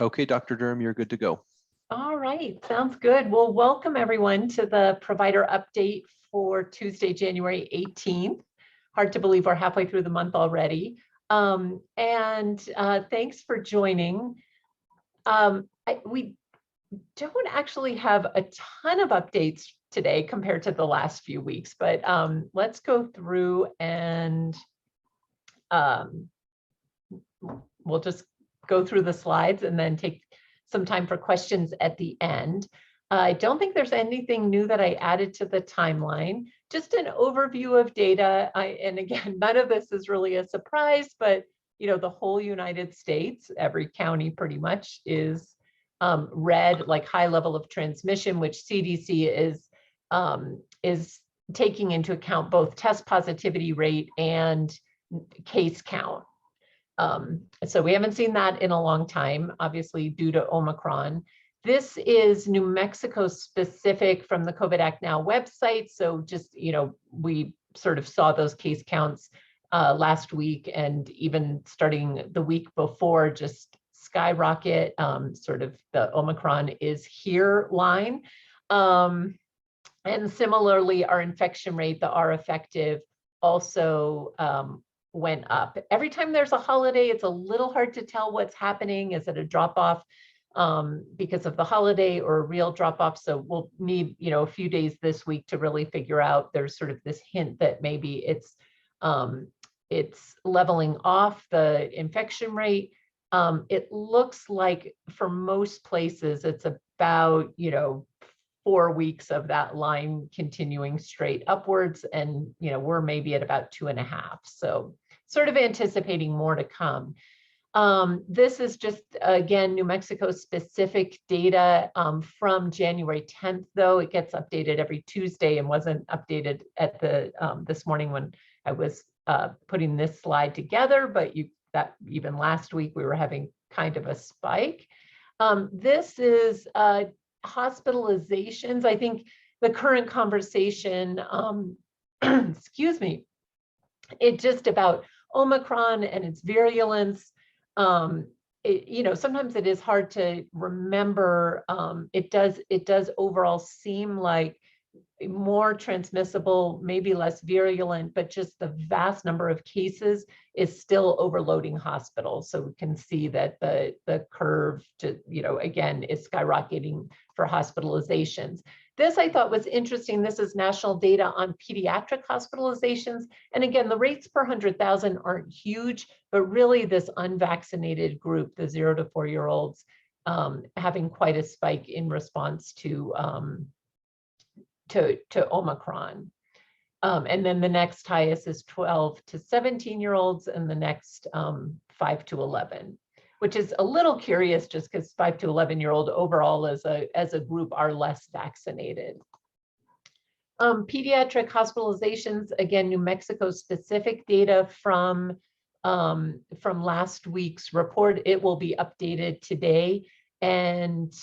Okay, Dr. Durham, you're good to go. All right, sounds good. Well, welcome everyone to the provider update for Tuesday, January 18th. Hard to believe we're halfway through the month already. Thanks for joining. We don't actually have a ton of updates today compared to the last few weeks, but let's go through and we'll just go through the slides and then take some time for questions at the end. I don't think there's anything new that I added to the timeline, just an overview of data. And again, none of this is really a surprise, but the whole United States, every county pretty much is red, like high level of transmission, which CDC is taking into account both test positivity rate and case count. So we haven't seen that in a long time, obviously due to Omicron. This is New Mexico specific from the COVID Act Now website. So just, we sort of saw those case counts last week, and even starting the week before, just skyrocket, sort of the Omicron is here line. And similarly, our infection rate, the R effective, also went up. Every time there's a holiday, it's a little hard to tell what's happening. Is it a drop off because of the holiday or a real drop off? So we'll need, a few days this week to really figure out. There's sort of this hint that maybe it's leveling off the infection rate. It looks like for most places, it's about, 4 weeks of that line continuing straight upwards. And, we're maybe at about 2.5. So sort of anticipating more to come. This is just, again, New Mexico specific data from January 10th, though. It gets updated every Tuesday and wasn't updated at the this morning when I was putting this slide together, but that even last week we were having kind of a spike. This is hospitalizations. I think the current conversation, excuse me, it's just about Omicron and its virulence. Sometimes it is hard to remember. It does overall seem like more transmissible, maybe less virulent, but just the vast number of cases is still overloading hospitals. So we can see that the curve, again, is skyrocketing for hospitalizations. This I thought was interesting. This is national data on pediatric hospitalizations. And again, the rates per 100,000 aren't huge, but really this unvaccinated group, the 0 to 4-year-olds, having quite a spike in response to Omicron. And then the next highest is 12 to 17-year-olds, and the next 5 to 11, which is a little curious just because 5 to 11-year-old overall as a group are less vaccinated. Pediatric hospitalizations, again, New Mexico specific data from last week's report. It will be updated today. And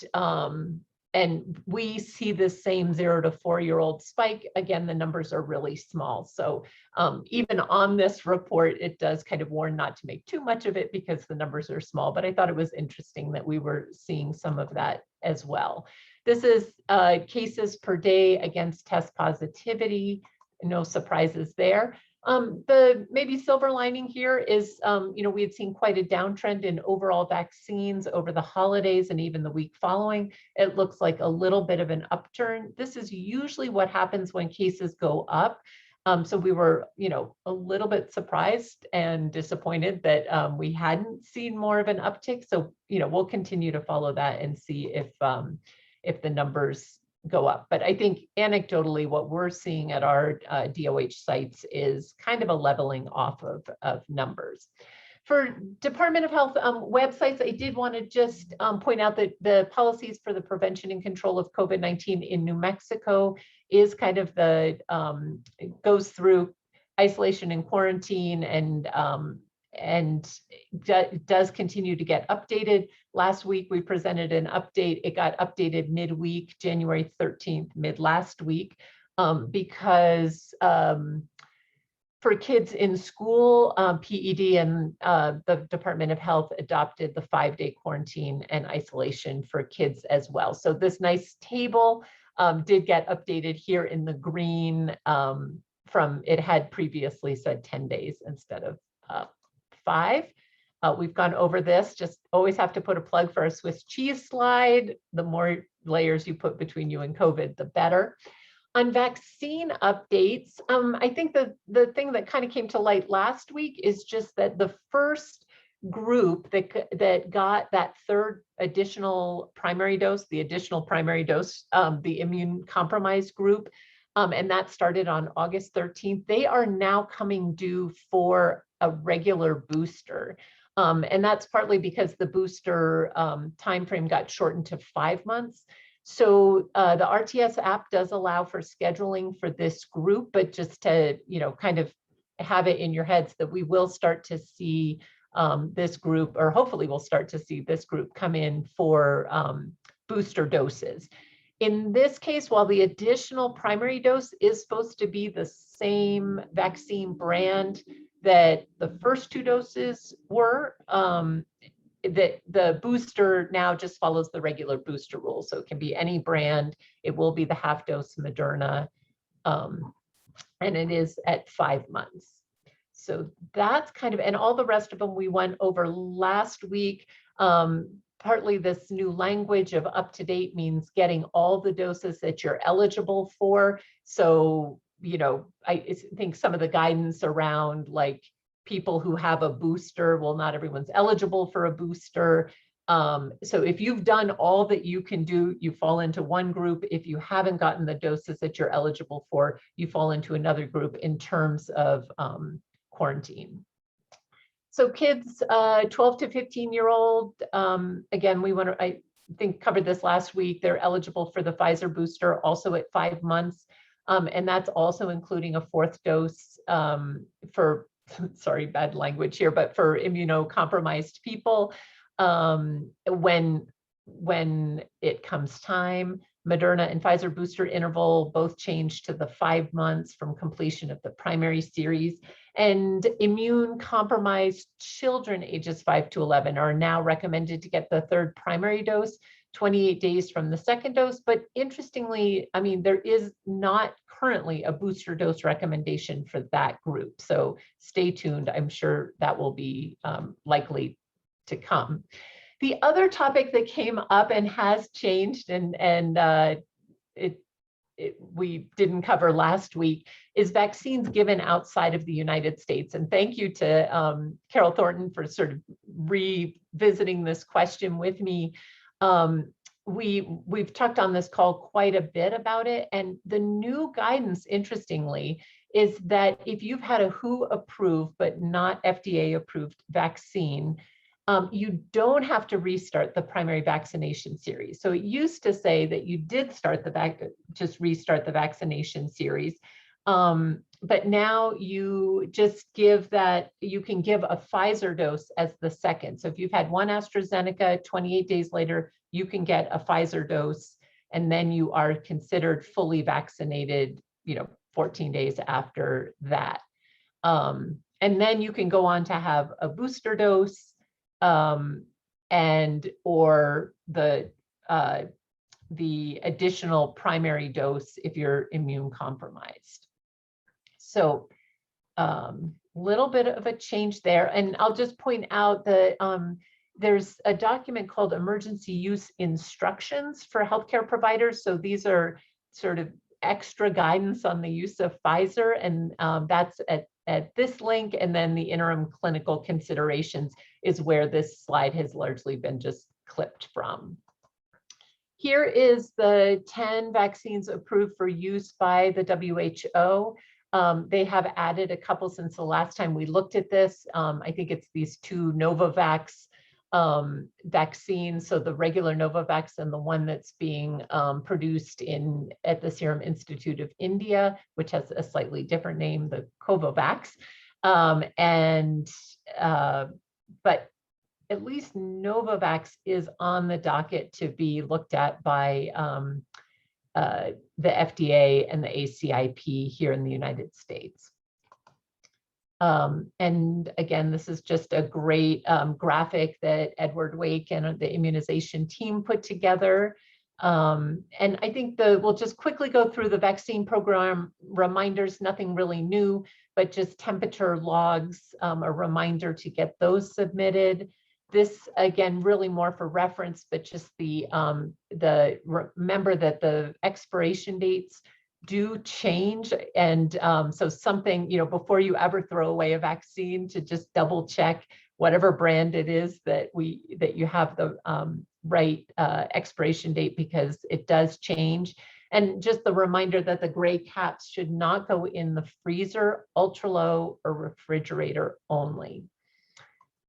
we see the same 0 to 4-year-old spike. Again, the numbers are really small. So even on this report, it does kind of warn not to make too much of it because the numbers are small, but I thought it was interesting that we were seeing some of that as well. This is cases per day against test positivity. No surprises there. The maybe silver lining here is, we had seen quite a downtrend in overall vaccines over the holidays and even the week following. It looks like a little bit of an upturn. This is usually what happens when cases go up. So we were, a little bit surprised and disappointed that we hadn't seen more of an uptick. So, we'll continue to follow that and see if the numbers go up. But I think anecdotally, what we're seeing at our DOH sites is kind of a leveling off of numbers. For Department of Health websites, I did want to just point out that the policies for the prevention and control of COVID-19 in New Mexico is kind of it goes through isolation and quarantine and does continue to get updated. Last week, we presented an update. It got updated midweek, January 13th, mid last week, because for For kids in school, PED and the Department of Health adopted the 5-day quarantine and isolation for kids as well. So this nice table did get updated here in the green from, it had previously said 10 days instead of 5. We've gone over this, just always have to put a plug for our Swiss cheese slide. The more layers you put between you and COVID, the better. On vaccine updates, I think the thing that kind of came to light last week is just that the first group that got that third additional primary dose, the the immune compromised group, and that started on August 13th, they are now coming due for a regular booster. And that's partly because the booster timeframe got shortened to 5 months. So the RTS app does allow for scheduling for this group, but just to, kind of have it in your heads that we will start to see this group, or hopefully we'll start to see this group come in for booster doses. In this case, while the additional primary dose is supposed to be the same vaccine brand that the first 2 doses were, that the booster now just follows the regular booster rule. So it can be any brand. It will be the half dose Moderna, and it is at 5 months. So that's kind of, and all the rest of them we went over last week. Partly this new language of up to date means getting all the doses that you're eligible for. So, I think some of the guidance around like people who have a booster, well, not everyone's eligible for a booster. So if you've done all that you can do, you fall into one group. If you haven't gotten the doses that you're eligible for, you fall into another group in terms of quarantine. So kids 12 to 15-year-old, again, I think covered this last week, they're eligible for the Pfizer booster also at 5 months. And that's also including a 4th dose for, sorry, bad language here, but for immunocompromised people when it comes time. Moderna and Pfizer booster interval both changed to the 5 months from completion of the primary series. And immune compromised children ages 5 to 11 are now recommended to get the 3rd primary dose 28 days from the 2nd dose. But interestingly, I mean, there is not currently a booster dose recommendation for that group. So stay tuned. I'm sure that will be likely to come. The other topic that came up and has changed, and we didn't cover last week, is vaccines given outside of the United States. And thank you to Carol Thornton for sort of revisiting this question with me. We've talked on this call quite a bit about it, and the new guidance, interestingly, is that if you've had a WHO approved but not FDA approved vaccine, you don't have to restart the primary vaccination series. So it used to say that you did start just restart the vaccination series. But now you just give that, you can give a Pfizer dose as the second. So if you've had one AstraZeneca, 28 days later, you can get a Pfizer dose, and then you are considered fully vaccinated, 14 days after that. And then you can go on to have a booster dose, and or the additional primary dose if you're immune compromised. So little bit of a change there. And I'll just point out that there's a document called Emergency Use Instructions for healthcare providers. So these are sort of extra guidance on the use of Pfizer, and that's at this link. And then the interim clinical considerations is where this slide has largely been just clipped from. Here is the 10 vaccines approved for use by the WHO. They have added a couple since the last time we looked at this. I think it's these 2 Novavax vaccines, so the regular Novavax and the one that's being produced at the Serum Institute of India, which has a slightly different name, the Covovax. But at least Novavax is on the docket to be looked at by the FDA and the ACIP here in the United States. And again, this is just a great graphic that Edward Wake and the immunization team put together. And I think we'll just quickly go through the vaccine program reminders, nothing really new, but just temperature logs, a reminder to get those submitted. This, again, really more for reference, but just remember that the expiration dates do change. And so something, before you ever throw away a vaccine, to just double check whatever brand it is that you have the right expiration date, because it does change. And just the reminder that the gray caps should not go in the freezer, ultra low, or refrigerator only.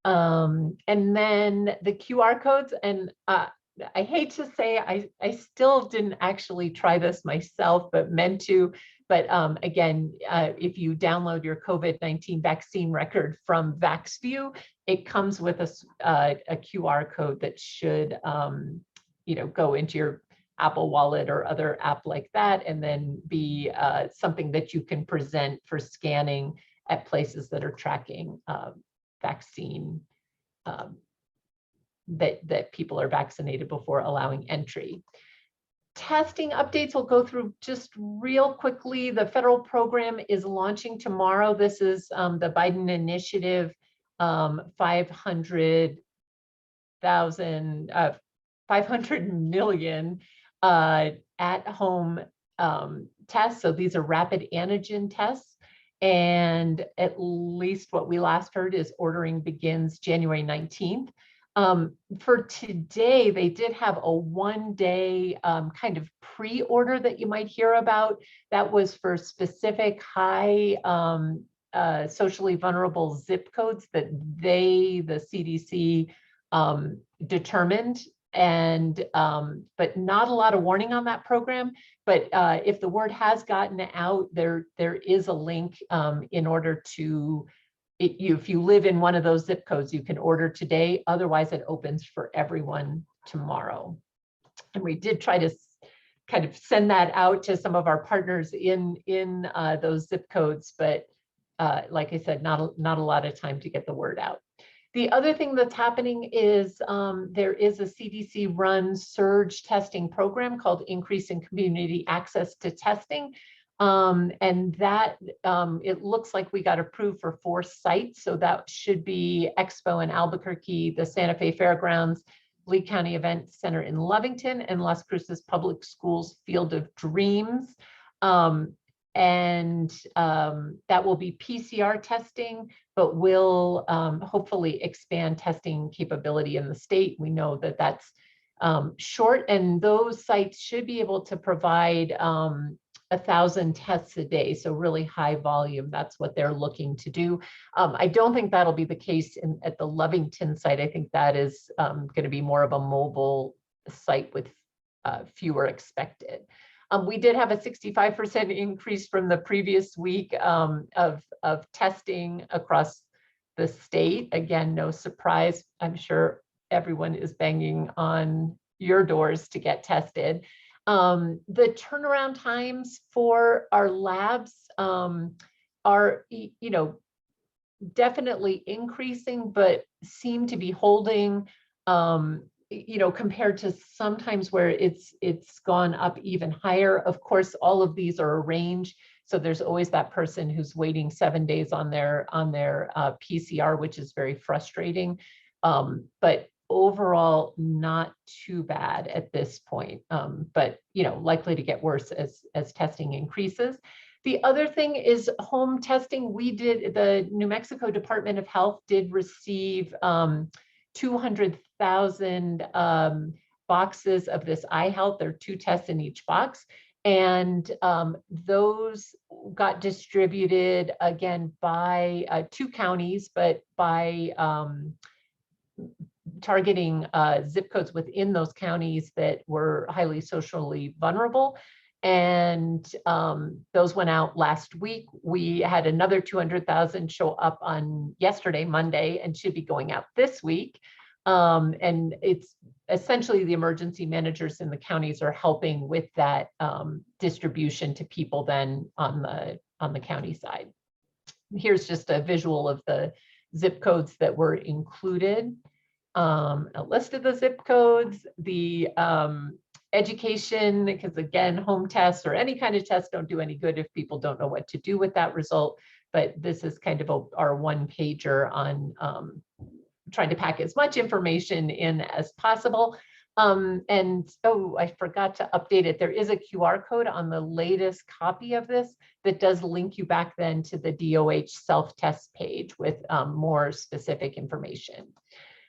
And then the QR codes, and I hate to say, I still didn't actually try this myself, but meant to. But again, if you download your COVID-19 vaccine record from VaxView, it comes with a QR code that should go into your Apple Wallet or other app like that, and then be something that you can present for scanning at places that are tracking vaccine that people are vaccinated before allowing entry. Testing updates we'll go through just real quickly. The federal program is launching tomorrow. This is the Biden initiative, 500 million at-home tests. So these are rapid antigen tests. And at least what we last heard is ordering begins January 19th. For today, they did have a one-day kind of pre-order that you might hear about. That was for specific high socially vulnerable zip codes that the CDC, determined. And but not a lot of warning on that program. But if the word has gotten out, there is a link in order to, if you live in one of those zip codes, you can order today. Otherwise, it opens for everyone tomorrow. And we did try to kind of send that out to some of our partners in those zip codes, but like I said, not a lot of time to get the word out. The other thing that's happening is there is a CDC-run surge testing program called Increasing Community Access to Testing. And that it looks like we got approved for 4 sites. So that should be Expo in Albuquerque, the Santa Fe Fairgrounds, Lee County Event Center in Lovington, and Las Cruces Public Schools Field of Dreams. And that will be PCR testing, but will hopefully expand testing capability in the state. We know that that's short, and those sites should be able to provide 1,000 tests a day, so really high volume. That's what they're looking to do. I don't think that'll be the case at the Lovington site. I think that is going to be more of a mobile site with fewer expected. We did have a 65% increase from the previous week of testing across the state. Again, no surprise. I'm sure everyone is banging on your doors to get tested. The turnaround times for our labs are, definitely increasing, but seem to be holding, compared to sometimes where it's gone up even higher. Of course, all of these are a range. So there's always that person who's waiting 7 days on their PCR, which is very frustrating. But overall, not too bad at this point, but likely to get worse as testing increases. The other thing is home testing. The New Mexico Department of Health did receive 200,000 boxes of this iHealth. There are 2 tests in each box. And those got distributed again by 2 counties, but by targeting zip codes within those counties that were highly socially vulnerable. And those went out last week. We had another 200,000 show up on yesterday, Monday, and should be going out this week. And it's essentially the emergency managers in the counties are helping with that distribution to people then on the county side. here's just a visual of the zip codes that were included. A list of the zip codes, the education, because again, home tests or any kind of test don't do any good if people don't know what to do with that result. But this is kind of our one pager on trying to pack as much information in as possible. And oh, I forgot to update it. There is a QR code on the latest copy of this that does link you back then to the DOH self-test page with more specific information.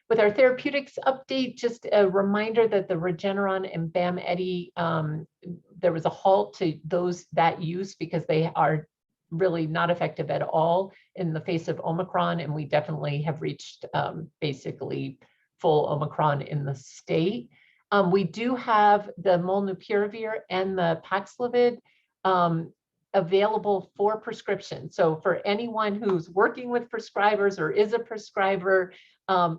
With our therapeutics update, just a reminder that the Regeneron and BAM-EDI, there was a halt to that use because they are really not effective at all in the face of Omicron, and we definitely have reached basically full Omicron in the state. We do have the molnupiravir and the Paxlovid available for prescription. So for anyone who's working with prescribers or is a prescriber,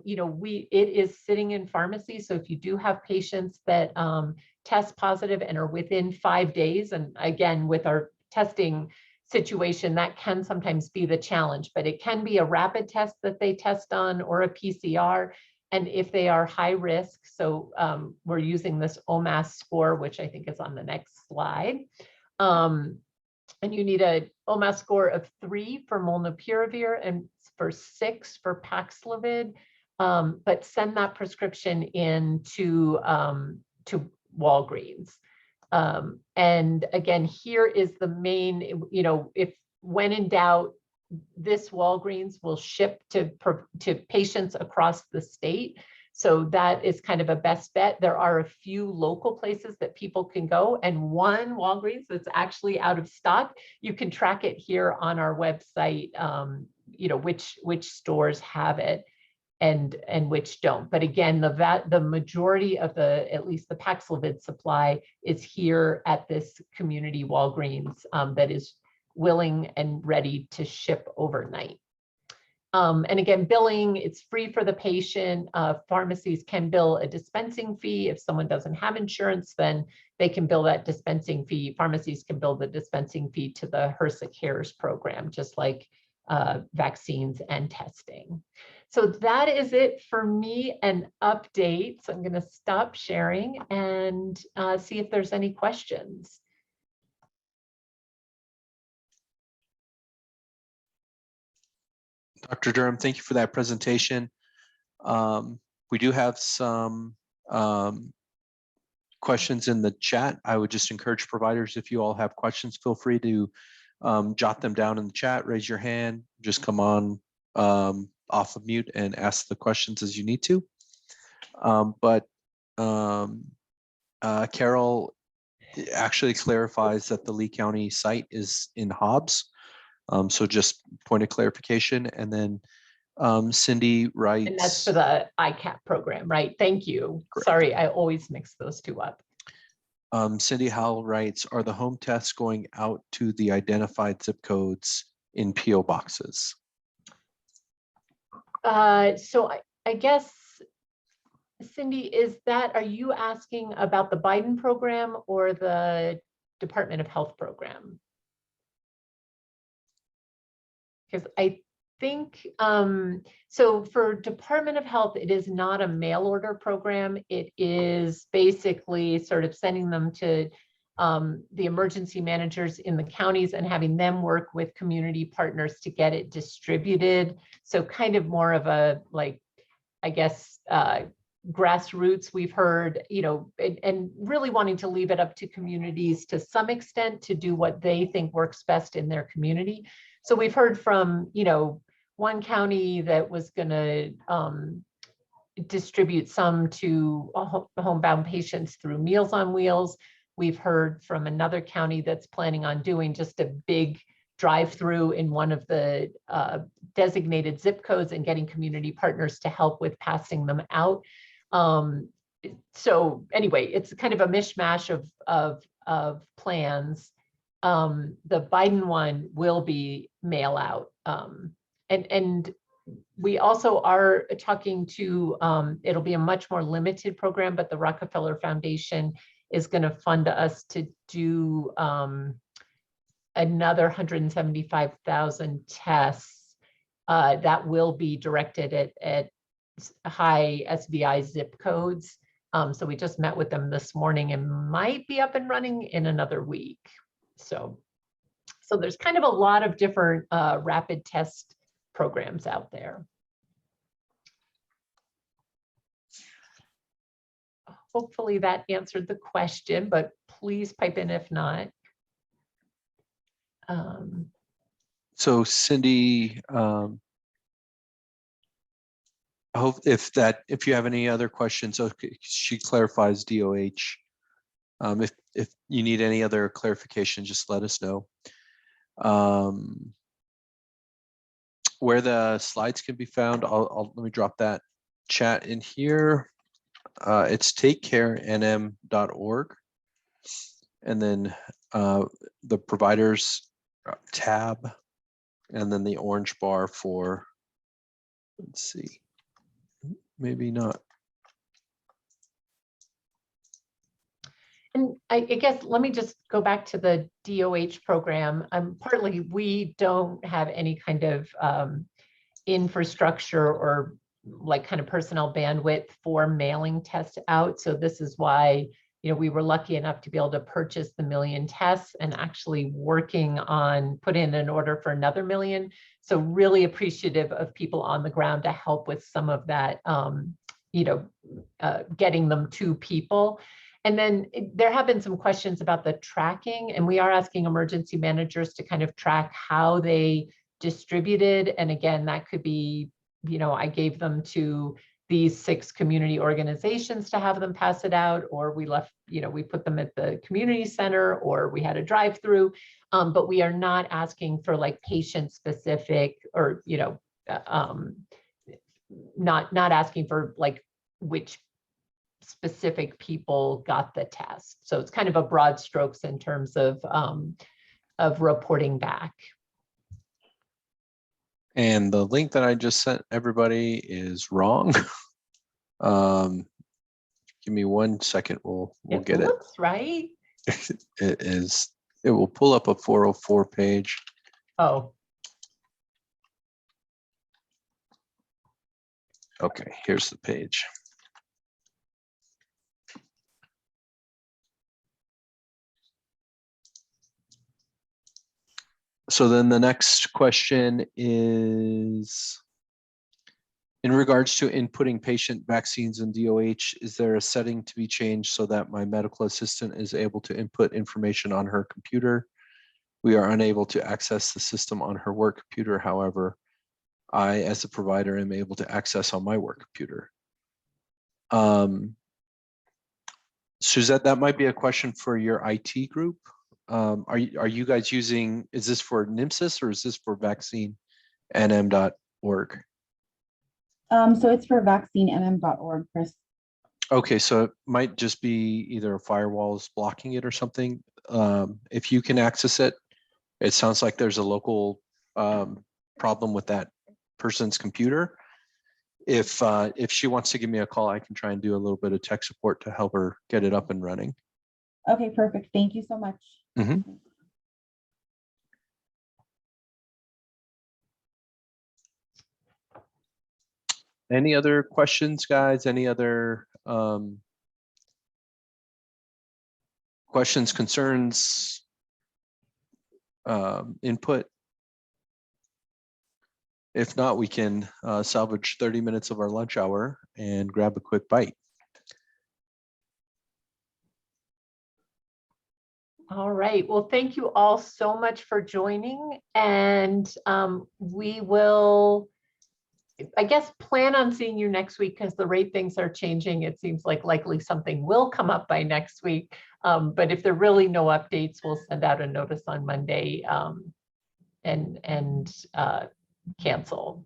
you know, it is sitting in pharmacy. So if you do have patients that test positive and are within 5 days, and again, with our testing situation, that can sometimes be the challenge, but it can be a rapid test that they test on or a PCR. And if they are high risk, so we're using this OMAS score, which I think is on the next slide. And you need a OMAS score of 3 for molnupiravir and for 6 for Paxlovid, but send that prescription in to Walgreens. And again, here is the main, you know, when in doubt, this Walgreens will ship to patients across the state. So that is kind of a best bet. There are a few local places that people can go, and one Walgreens that's actually out of stock. You can track it here on our website, you know, which stores have it and which don't. But again, the majority of at least the Paxlovid supply is here at this community Walgreens that is willing and ready to ship overnight. And again, billing, it's free for the patient. Pharmacies can bill a dispensing fee. If someone doesn't have insurance, then they can bill that dispensing fee. Pharmacies can bill the dispensing fee to the HRSA Cares program, just like vaccines and testing. So that is it for me, an update. So I'm going to stop sharing and see if there's any questions. Dr. Durham, thank you for that presentation. We do have some questions in the chat. I would just encourage providers, if you all have questions, feel free to jot them down in the chat, raise your hand, just come on off of mute and ask the questions as you need to. Carol actually clarifies that the Lee County site is in Hobbs. So just point of clarification. And then Cindy writes. And that's for the ICAP program, right? Thank you. Correct. Sorry, I always mix those two up. Cindy Howell writes, are the home tests going out to the identified zip codes in PO boxes? So I guess, Cindy, are you asking about the Biden program or the Department of Health program? Because I think, so for Department of Health, it is not a mail order program. It is basically sort of sending them to the emergency managers in the counties and having them work with community partners to get it distributed. So kind of more of a, like, I guess, grassroots, we've heard, you know, and really wanting to leave it up to communities to some extent to do what they think works best in their community. So we've heard from, you know, one county that was going to distribute some to homebound patients through Meals on Wheels. We've heard from another county that's planning on doing just a big drive-through in one of the designated zip codes and getting community partners to help with passing them out. So anyway, it's kind of a mishmash of plans. The Biden one will be mail out. And we also are talking to, it'll be a much more limited program, but the Rockefeller Foundation is going to fund us to do another 175,000 tests that will be directed at high SVI zip codes. So we just met with them this morning and might be up and running in another week. So there's kind of a lot of different rapid test programs out there. Hopefully that answered the question, but please pipe in if not. So Cindy, I hope if you have any other questions, okay, she clarifies DOH. If you need any other clarification, just let us know. Where the slides can be found, let me drop that chat in here. It's takecarenm.org, and then the providers tab, and then the orange bar for, let's see, maybe not. And I guess let me just go back to the DOH program. Partly we don't have any kind of infrastructure or like kind of personnel bandwidth for mailing tests out. So this is why, you know, we were lucky enough to be able to purchase the 1 million tests and actually working on put in an order for another 1 million. So really appreciative of people on the ground to help with some of that, you know, getting them to people. And then there have been some questions about the tracking, and we are asking emergency managers to kind of track how they distributed. And again, that could be, you know, I gave them to these 6 community organizations to have them pass it out, or we left, you know, we put them at the community center, or we had a drive-through. But we are not asking for like patient specific, or, you know, not asking for like which specific people got the test. So it's kind of a broad strokes in terms of reporting back. And the link that I just sent everybody is wrong. Give me 1 second. We'll get it. Looks right. It is. It will pull up a 404 page. Oh. Okay, here's the page. So then the next question is, in regards to inputting patient vaccines in DOH, is there a setting to be changed so that my medical assistant is able to input information on her computer? We are unable to access the system on her work computer. However, I, as a provider, am able to access on my work computer. Suzette, that might be a question for your IT group. Are you guys using, is this for NIMSIS or is this for vaccinenm.org? So it's for vaccinenm.org, Chris. Okay, so it might just be either a firewall is blocking it or something. If you can access it, it sounds like there's a local problem with that person's computer. If she wants to give me a call, I can try and do a little bit of tech support to help her get it up and running. Okay, perfect. Thank you so much. Mm-hmm. Any other questions, guys? Any other questions, concerns, input? If not, we can salvage 30 minutes of our lunch hour and grab a quick bite. All right. Well, thank you all so much for joining. And we will, I guess, plan on seeing you next week because the rate things are changing. It seems like likely something will come up by next week. But if there are really no updates, we'll send out a notice on Monday and cancel.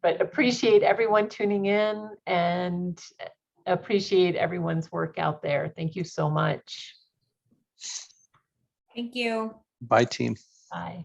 But appreciate everyone tuning in and appreciate everyone's work out there. Thank you so much. Thank you. Bye, team. Bye.